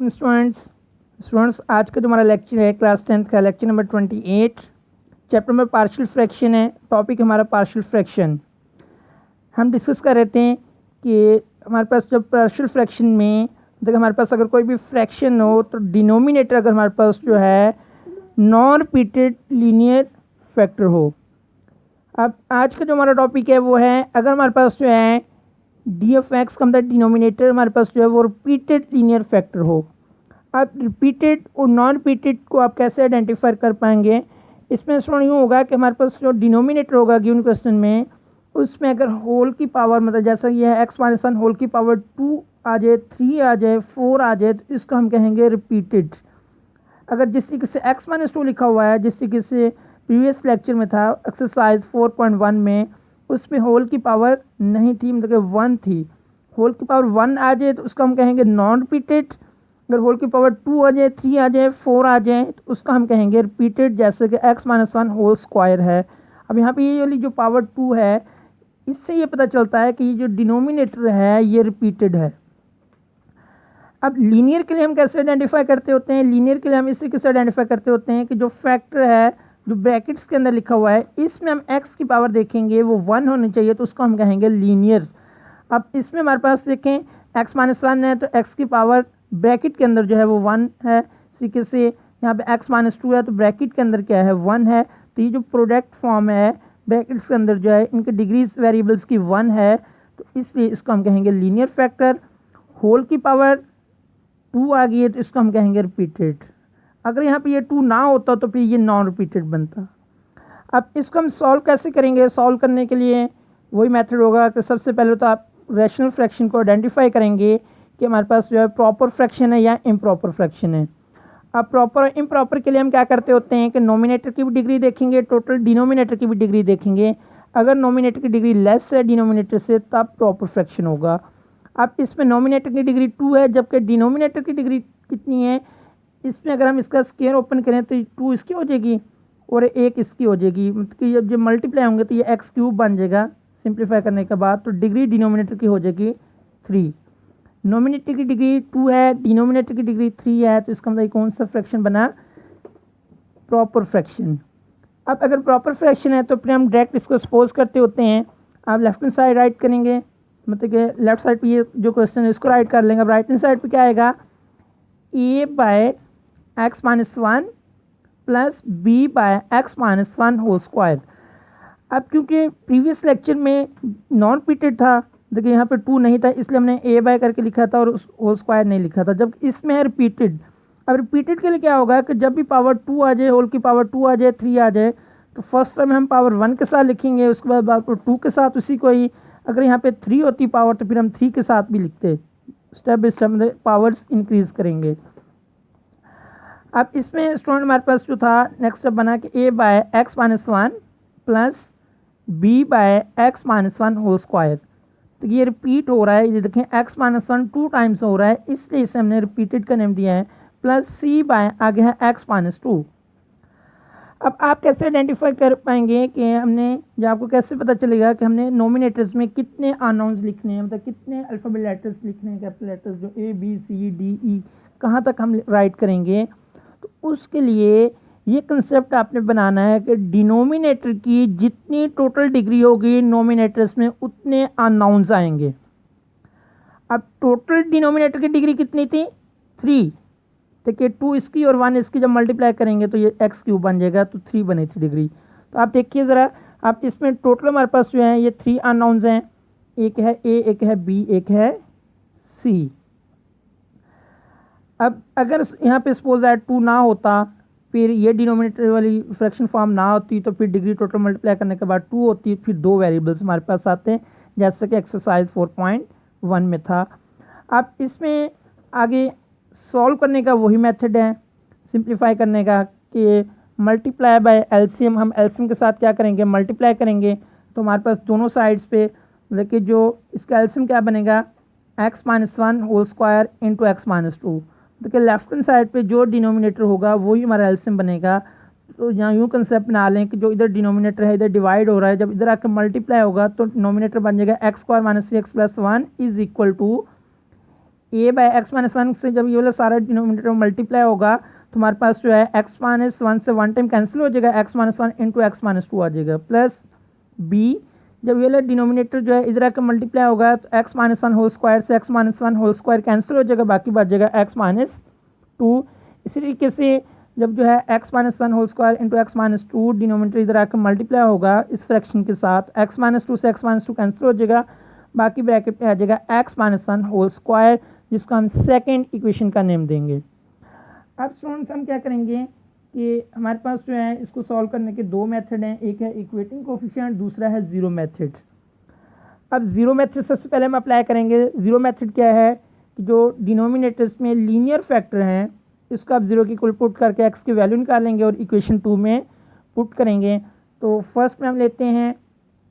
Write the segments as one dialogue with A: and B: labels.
A: वालेकुम स्टूडेंट्स आज का जो हमारा लेक्चर है क्लास 10th का lecture number 28 chapter number partial fraction है। टॉपिक हमारा पार्शियल फ्रैक्शन। हम डिस्कस कर रहे थे कि हमारे पास जब पार्शियल फ्रैक्शन में देखो हमारे पास अगर कोई भी फ्रैक्शन हो तो डिनोमिनेटर अगर हमारे पास जो है नॉन रिपीटेड लीनियर फैक्टर हो। अब आज का जो हमारा टॉपिक है वो है अगर हमारे पास जो है डी एफ एक्स का मतलब डिनोमिनेटर हमारे पास जो है वो रिपीटेड लीनियर फैक्टर हो। अब रिपीटेड और नॉन रिपीटेड को आप कैसे आइडेंटिफाई कर पाएंगे, इसमें स्टूडेंट यूँ होगा कि हमारे पास जो डिनोमिनेटर होगा गिवन क्वेश्चन में उसमें अगर होल की पावर मतलब जैसा ये है एक्स माइनस वन होल की पावर 2 आ जाए, 3 आ जाए, 4 आ जाए तो इसको हम कहेंगे रिपीटेड। अगर जिस तरीके से एक्स माइनस 2 लिखा हुआ है जिस तरीके से प्रीवियस लेक्चर में था एक्सरसाइज 4.1 में, उसमें होल की पावर नहीं थी मतलब कि 1 थी। होल की पावर 1 आ जाए तो उसको हम कहेंगे नॉन रिपीटेड। अगर होल की पावर 2 आ जाए, 3 आ जाए, 4 आ जाए तो उसको हम कहेंगे रिपीटेड, जैसे कि x minus one whole square है। अब यहाँ पे ये वाली जो पावर 2 है इससे ये पता चलता है कि ये जो डिनोमिनेटर है ये रिपीटेड है। अब लीनियर के लिए हम कैसे आइडेंटिफाई करते होते हैं, लीनियर के लिए हम इसी कैसे आइडेंटिफाई करते होते हैं कि जो फैक्टर है जो ब्रैकेट्स के अंदर लिखा हुआ है इसमें हम x की पावर देखेंगे वो 1 होनी चाहिए तो उसको हम कहेंगे लीनियर। अब इसमें हमारे पास देखें x माइनस वन है तो x की पावर ब्रैकेट के अंदर जो है वो 1 है। इस तरीके से यहाँ पे x माइनस 2 है तो ब्रैकेट के अंदर क्या है 1 है। तो ये जो प्रोडक्ट फॉर्म है ब्रैकेट्स के अंदर जो है इनके डिग्रीज वेरिएबल्स की 1 है तो इसलिए इसको हम कहेंगे लीनियर फैक्टर। होल की पावर 2 आ गई है तो इसको हम कहेंगे रिपीटेड। अगर यहाँ पे ये 2 ना होता तो फिर ये नॉन रिपीटेड बनता। अब इसको हम सॉल्व कैसे करेंगे, सॉल्व करने के लिए वही मेथड होगा कि सबसे पहले तो आप रैशनल फ्रैक्शन को आइडेंटिफाई करेंगे कि हमारे पास जो है प्रॉपर फ्रैक्शन है या इम्प्रॉपर फ्रैक्शन है। अब प्रॉपर और इम्प्रॉपर के लिए हम क्या करते होते हैं कि नोमिनेटर की भी डिग्री देखेंगे, टोटल डिनोमिनेटर की भी डिग्री देखेंगे। अगर नोमिनेटर की डिग्री लेस है डिनोमिनेटर से तब प्रॉपर फ्रैक्शन होगा। अब इसमें नोमिनेटर की डिग्री 2 है जबकि डिनोमिनेटर की डिग्री कितनी है, इसमें अगर हम इसका स्क्वायर ओपन करें तो 2 इसकी हो जाएगी और 1 इसकी हो जाएगी, मतलब कि जब मल्टीप्लाई होंगे तो ये एक्स क्यूब बन जाएगा सिंप्लीफाई करने के बाद। तो डिग्री डिनोमिनेटर की हो जाएगी 3। नोमिनेटर की डिग्री 2 है, डिनोमिनेटर की डिग्री 3 है तो इसका मतलब कौन सा फ्रैक्शन बना, प्रॉपर फ्रैक्शन। अब अगर प्रॉपर फ्रैक्शन है तो फिर हम डायरेक्ट इसको सपोज करते होते हैं। आप लेफ्ट हैंड साइड राइट करेंगे मतलब कि लेफ्ट साइड पे ये जो क्वेश्चन है इसको राइट कर लेंगे। अब राइट हैंड साइड पे क्या आएगा, A by x minus one plus B by x minus one whole square. अब क्योंकि प्रीवियस लेक्चर में नॉन रिपीटेड था, देखिए यहाँ पे 2 नहीं था इसलिए हमने ए बाय करके लिखा था और उस होल स्क्वायर नहीं लिखा था, जब इसमें है रिपीटेड। अब रिपीटेड के लिए क्या होगा कि जब भी पावर 2 आ जाए, होल की पावर 2 आ जाए, 3 आ जाए तो फर्स्ट टाइम हम पावर 1 के साथ लिखेंगे, उसके बाद पावर 2 के साथ उसी को ही। अगर यहाँ पे 3 होती पावर तो फिर हम 3 के साथ भी लिखते, step by step powers increase करेंगे। अब इसमें स्टूडेंट हमारे पास जो था नेक्स्ट स्टेप बना कि A by x minus one plus B by x minus one whole square. तो ये रिपीट हो रहा है, ये देखें एक्स माइनस वन 2 टाइम्स हो रहा है इसलिए इसे हमने रिपीटेड का नेम दिया है। प्लस सी बाय आगे है एक्स माइनस 2। अब आप कैसे आइडेंटिफाई कर पाएंगे कि हमने, या आपको कैसे पता चलेगा कि हमने नोमिनेटर्स में कितने अननोन्स लिखने हैं, मतलब कितने अल्फ़ाबेट लेटर्स लिखने हैं, कैपिटल लेटर्स जो A B C D E कहाँ तक हम राइट करेंगे। तो उसके लिए ये कंसेप्ट आपने बनाना है कि डिनोमिनेटर की जितनी टोटल डिग्री होगी नोमिनेटर्स में उतने अननाउंस आएंगे। अब टोटल डिनोमिनेटर की डिग्री कितनी थी 3, देखिए 2 इसकी और 1 इसकी जब मल्टीप्लाई करेंगे तो ये एक्स क्यूब बन जाएगा तो 3 बनी थी डिग्री। तो आप देखिए ज़रा, आप इसमें टोटल हमारे पास जो है ये 3 अननाउंस हैं, एक है ए, एक है बी, एक है सी। अब अगर यहाँ पे सपोज दैट 2 ना होता, फिर ये डिनोमिनेटर वाली फ्रैक्शन फॉर्म ना होती तो फिर डिग्री टोटल मल्टीप्लाई करने के बाद 2 होती, फिर 2 वेरिएबल्स हमारे पास आते हैं जैसे कि एक्सरसाइज 4.1 में था। अब इसमें आगे सॉल्व करने का वही मेथड है सिंप्लीफाई करने का कि मल्टीप्लाई बाय एलसीएम। हम एलसीएम के साथ क्या करेंगे, मल्टीप्लाई करेंगे तो हमारे पास दोनों साइड्स पे मतलब कि जो इसका एलसीएम क्या बनेगा x minus one whole square into x minus 2। देखिए लेफ्ट हैंड साइड पे जो डिनोमिनेटर होगा वही हमारा एलसीएम बनेगा। तो यहाँ यूँ कंसेप्ट बना लें कि जो इधर डिनोमिनेटर है इधर डिवाइड हो रहा है, जब इधर आकर मल्टीप्लाई होगा तो डिनोमिनेटर बन जाएगा x square minus 3x plus 1 is equal to A by x minus one से जब ये वाला सारा डिनोमिनेटर मल्टीप्लाई होगा तो हमारे पास जो है एक्स माइनस वन से वन टाइम कैंसिल हो जाएगा, x minus one into x minus two आ जाएगा, प्लस बी जब ये वाला डिनोमिनेटर जो है इधर आकर मल्टीप्लाई होगा तो X minus one whole square से x minus one whole square cancel हो जाएगा, बाकी बच जाएगा एक्स माइनस टू। इसी तरीके से जब जो है x minus one whole square into x minus two denominator इधर आकर मल्टीप्लाई होगा इस फ्रैक्शन के साथ, एक्स माइनस टू से एक्स माइनस टू कैंसिल हो जाएगा, बाकी ब्रैकेट में आ जाएगा x minus one whole square, जिसको हम सेकेंड इक्वेशन का नेम देंगे। अब स्टूडेंट्स हम क्या करेंगे कि हमारे पास जो है इसको सॉल्व करने के दो मेथड हैं, एक है इक्वेटिंग कोफिशिएंट, दूसरा है ज़ीरो मेथड। अब ज़ीरो मेथड सबसे पहले हम अप्लाई करेंगे। ज़ीरो मेथड क्या है कि जो डिनोमिनेटर्स में लीनियर फैक्टर हैं इसको आप ज़ीरो की इक्वल पुट करके एक्स की वैल्यू निकालेंगे और इक्वेशन टू में पुट करेंगे। तो फर्स्ट में हम लेते हैं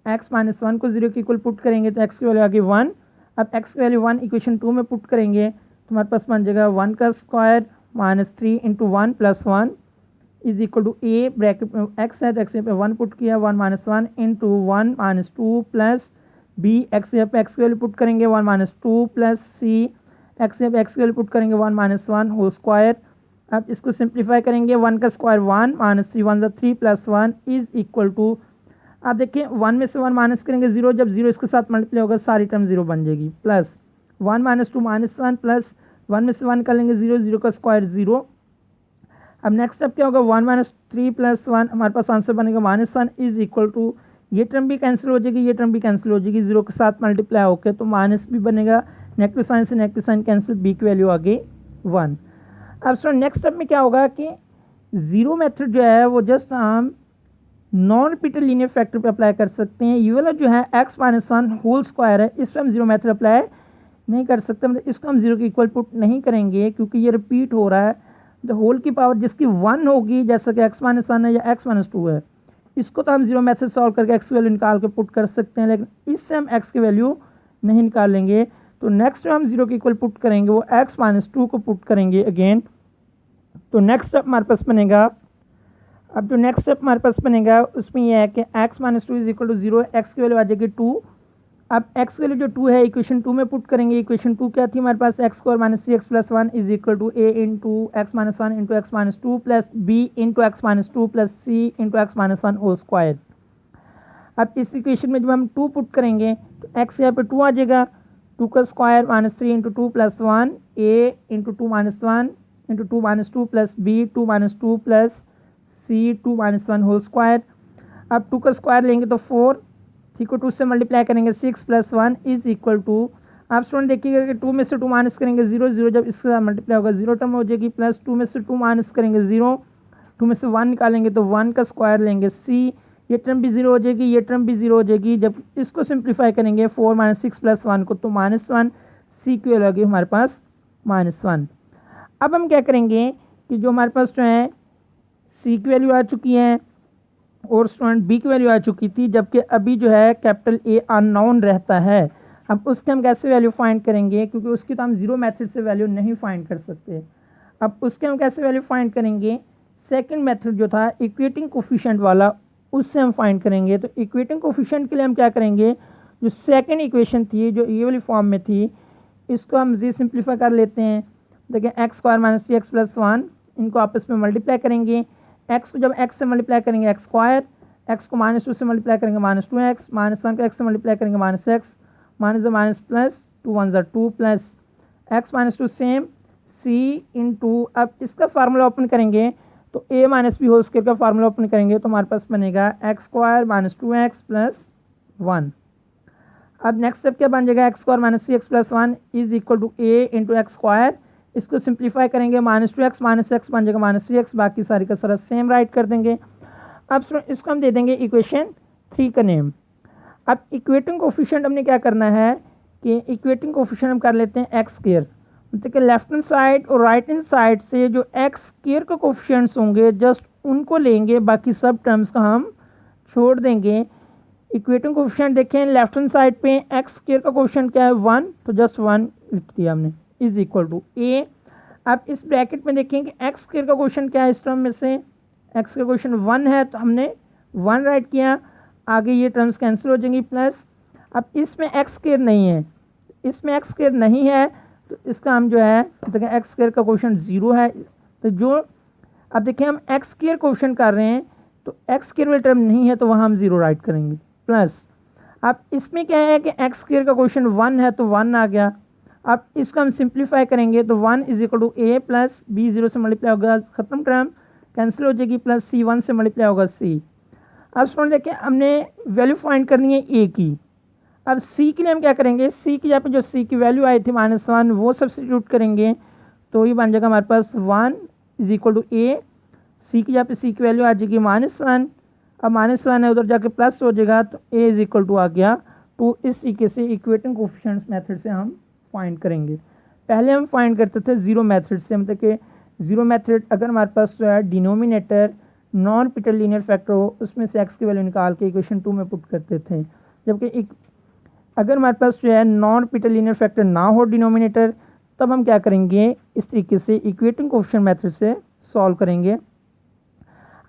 A: एक्स माइनस वन को ज़ीरो की इक्वल पुट करेंगे तो एक्स की वैल्यू आ गई वन। अब एक्स की वैल्यू वन इक्वेशन टू में पुट करेंगे तो हमारे पास बन जाएगा वन का square minus three into one plus one is equal to A bracket में एक्स है तो एक्स पे वन पुट किया, one minus one into one minus two plus B x यहाँ पे एक्स की वैल्यू पुट करेंगे one minus two plus C x यहाँ पे एक्स की वैल्यू पुट करेंगे one minus one whole square. अब इसको सिंप्लीफाई करेंगे, वन का square one minus three one three plus one is equal to, आप देखिए वन में से वन माइनस करेंगे ज़ीरो, जब जीरो इसके साथ मल्टीप्लाई होगा सारी टर्म ज़ीरो बन जाएगी, plus one minus two minus one plus one में से वन निकालेंगे ज़ीरो, ज़ीरो का स्क्वायर ज़ीरो। अब नेक्स्ट स्टेप क्या होगा, one minus three plus one हमारे पास आंसर बनेगा minus one is equal to, ये टर्म भी कैंसिल हो जाएगी, ये टर्म भी कैंसिल हो जाएगी, जीरो के साथ मल्टीप्लाई होकर तो माइनस भी बनेगा, नेगेटिव साइन से नेगेटिव साइन कैंसिल, बी की वैल्यू आ गई वन। अब सर नेक्स्ट स्टेप में क्या होगा कि ज़ीरो मेथड जो है वो जस्ट हम नॉन रिपीटेड लीनियर फैक्टर पे अप्लाई कर सकते हैं। ये वाला जो है x minus one whole square है इस पर हम जीरो मेथड अप्लाई नहीं कर सकते, मतलब इसको हम जीरो की इक्वल पुट नहीं करेंगे क्योंकि ये रिपीट हो रहा है। द होल की पावर जिसकी वन होगी जैसा कि एक्स माइनस वन है या एक्स माइनस टू है, इसको तो हम जीरो मेथड सॉल्व करके एक्स की वैल्यू निकाल के पुट कर सकते हैं, लेकिन इससे हम एक्स की वैल्यू नहीं निकालेंगे। तो नेक्स्ट जो हम जीरो की इक्वल पुट करेंगे वो एक्स माइनस टू को पुट करेंगे अगेन। तो नेक्स्ट स्टेप हमारे पास बनेगा, अब जो नेक्स्ट स्टेप हमारे पास बनेगा उसमें यह है कि x minus two is equal to zero, x की वैल्यू आ जाएगी टू। अब एक्स की वैल्यू जो टू है इक्वेशन टू में पुट करेंगे, इक्वेशन टू क्या थी हमारे पास, x square minus three x plus one is equal to A into x minus one into x minus two plus b into x minus two plus c into x minus one whole square. अब इस equation में जब हम to put करेंगे तो x यहाँ पे to आ जाएगा, टू का square minus three into two plus one A into two minus one into two minus two plus B two minus two plus C two minus one whole square. अब two का square लेंगे तो four, three को two से multiply करेंगे six plus one is equal to, आप student देखिएगा कि टू में से टू माइनस करेंगे जीरो, जीरो जब इसके साथ मल्टीप्लाई होगा जीरो टर्म हो जाएगी, प्लस टू में से टू माइनस करेंगे जीरो, टू में से वन निकालेंगे तो वन का स्क्वायर लेंगे सी, ये टर्म भी जीरो हो जाएगी, ये टर्म भी जीरो हो जाएगी, जब इसको सिंप्लीफाई करेंगे four minus six plus one को तो माइनस वन, सी की वैल्यू आ गई हमारे पास माइनस वन। अब हम क्या करेंगे कि जो हमारे पास जो है सी की वैल्यू आ चुकी है और स्टूडेंट बी की वैल्यू आ चुकी थी, जबकि अभी जो है कैपिटल ए अननोन रहता है। अब उसके हम कैसे वैल्यू फाइंड करेंगे, क्योंकि उसकी तो हम जीरो मेथड से वैल्यू नहीं फाइंड कर सकते। अब उसके हम कैसे वैल्यू फाइंड करेंगे, सेकंड मेथड जो था इक्वेटिंग कोफिशिएंट वाला उससे हम फाइंड करेंगे। तो इक्वेटिंग कोफिशिएंट के लिए हम क्या करेंगे, जो सेकेंड इक्वेशन थी जो ये वाली फॉर्म में थी इसको हम जी सिंप्लीफाई कर लेते हैं। देखिए x square minus three x plus one, इनको आपस में मल्टीप्लाई करेंगे, एक्स को जब एक्स से मल्टीप्लाई करेंगे एक्स स्क्वायर, एक्स को माइनस टू से मल्टीप्लाई करेंगे minus two x, minus one को एक्स से मल्टीप्लाई करेंगे minus x, minus minus plus two one ज़ा two plus x minus two same c into, अब इसका फार्मूला ओपन करेंगे तो a minus b whole square का फार्मूला ओपन करेंगे तो हमारे पास बनेगा x square minus two x plus one. अब नेक्स्ट स्टेप क्या बन जाएगा, x square minus three x plus one is equal to A into x square, इसको सिंप्लीफाई करेंगे minus two x minus x बन जाएगा माइनस थ्री एक्स, बाकी सारी का सारा सेम राइट कर देंगे। अब इसको हम दे देंगे इक्वेशन थ्री का नेम। अब इक्वेटिंग कोफिशिएंट हमने क्या करना है कि इक्वेटिंग कोफिशिएंट हम कर लेते हैं एक्स स्क्वायर, मतलब कि लेफ्ट हैंड साइड और राइट हैंड साइड से जो एक्स स्क्वायर के कोफिशिएंट्स होंगे जस्ट उनको लेंगे, बाकी सब टर्म्स का हम छोड़ देंगे। इक्वेटिंग कोफिशिएंट देखें लेफ्ट हैंड साइड पे एक्स स्क्वायर का कोफिशिएंट क्या है वन, तो जस्ट वन लिख दिया हमने इज इक्वल टू ए। अब इस ब्रैकेट में देखें कि एक्स स्क्वायर का क्वेश्चन क्या है, इस टर्म में से एक्स का क्वेश्चन वन है तो हमने वन राइट किया, आगे ये टर्म्स कैंसिल हो जाएंगी प्लस। अब इसमें एक्स स्क्वायर नहीं है, इसमें एक्स स्क्वायर नहीं है तो इसका हम जो है देखें एक्स स्क्वायर का क्वेश्चन 0 है, तो जो अब देखें हम एक्स स्क्वायर क्वेश्चन कर रहे हैं तो एक्स स्क्वायर वाली टर्म नहीं है तो वहाँ हम 0 राइट करेंगे। प्लस अब इसमें क्या है कि एक्स स्क्वायर का क्वेश्चन 1 है तो 1 आ गया। अब इसको हम सिंप्लीफाई करेंगे तो 1 is equal to A plus B 0 से मल्टीप्लाई होगा, ख़त्म टर्म कैंसिल हो जाएगी, प्लस सी 1 से मल्टीप्लाई होगा सी। अब स्टूडेंट देखिए हमने वैल्यू फाइंड करनी है ए की। अब सी के लिए हम क्या करेंगे, सी की जगह पे जो सी की वैल्यू आई थी -1 वो सब्सटीट्यूट करेंगे तो ये बन जाएगा हमारे पास 1 इज इक्वल टू ए, सी की जगह पे सी की वैल्यू आ जाएगी -1, अब -1 है उधर जाके प्लस हो जाएगा तो ए इज इक्वल टू आ गया। तो इस तरीके से इक्वेटिंग कोफिशिएंट्स मेथड से हम फाइंड करेंगे। पहले हम फाइंड करते थे जीरो मेथड से, मतलब कि जीरो मेथड अगर हमारे पास जो है denominator non repeated linear factor हो उसमें से एक्स की वैल्यू निकाल के इक्वेशन 2 में पुट करते थे, जबकि अगर हमारे पास जो है नॉन रिपीटेड लीनियर फैक्टर ना हो डिनोमिनेटर तब हम क्या करेंगे इस तरीके से इक्वेटिंग कोफिशिएंट मेथड से सॉल्व करेंगे। अब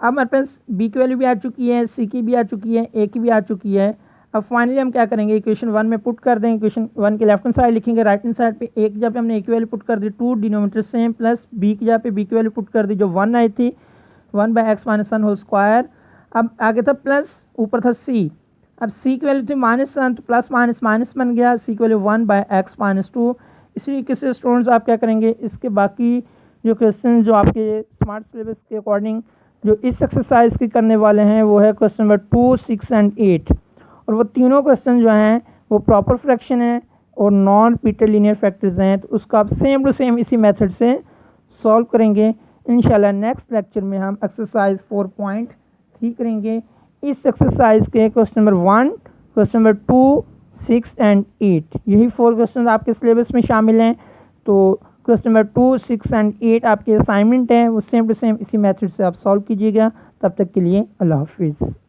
A: हमारे पास बी की वैल्यू भी आ चुकी है, सी की भी आ चुकी है, ए की भी आ चुकी है। अब फाइनली हम क्या करेंगे इक्वेशन 1 में पुट कर देंगे, इक्वेशन 1 के लेफ्ट हैंड साइड लिखेंगे, राइट हैंड साइड पे ए की जगह पे हमने ए की वैल्यू पुट कर दी 2 डिनोमिनेटर सेम, प्लस बी की जगह पे बी की वैल्यू पुट कर दी जो 1 आई थी 1/x - 1 होल स्क्वायर। अब आगे था प्लस, ऊपर था सी, अब सी की वैल्यू थी -1 तो प्लस माइनस माइनस बन गया, सी की वैल्यू 1/x - 2। इसी तरीके से स्टूडेंट्स आप क्या करेंगे इसके बाकी जो क्वेश्चन जो आपके स्मार्ट सिलेबस के अकॉर्डिंग जो इस एक्सरसाइज के करने वाले हैं वो है क्वेश्चन नंबर 2, 6 एंड 8, और वो तीनों क्वेश्चन जो हैं वो प्रॉपर फ्रैक्शन है और नॉन रिपीटेड लीनियर फैक्टर्स हैं, तो उसको आप सेम टू सेम इसी मेथड से सॉल्व करेंगे। इंशाल्लाह नेक्स्ट लेक्चर में हम एक्सरसाइज 4.3 करेंगे। इस एक्सरसाइज के question number 1, question number 2, 6 and 8 यही 4 क्वेश्चन आपके सिलेबस में शामिल हैं। तो क्वेश्चन नंबर 2, 6 एंड 8 आपके असाइनमेंट हैं, वो सेम टू सेम इसी मेथड से आप सॉल्व कीजिएगा। तब तक के लिए अल्लाह हाफिज़।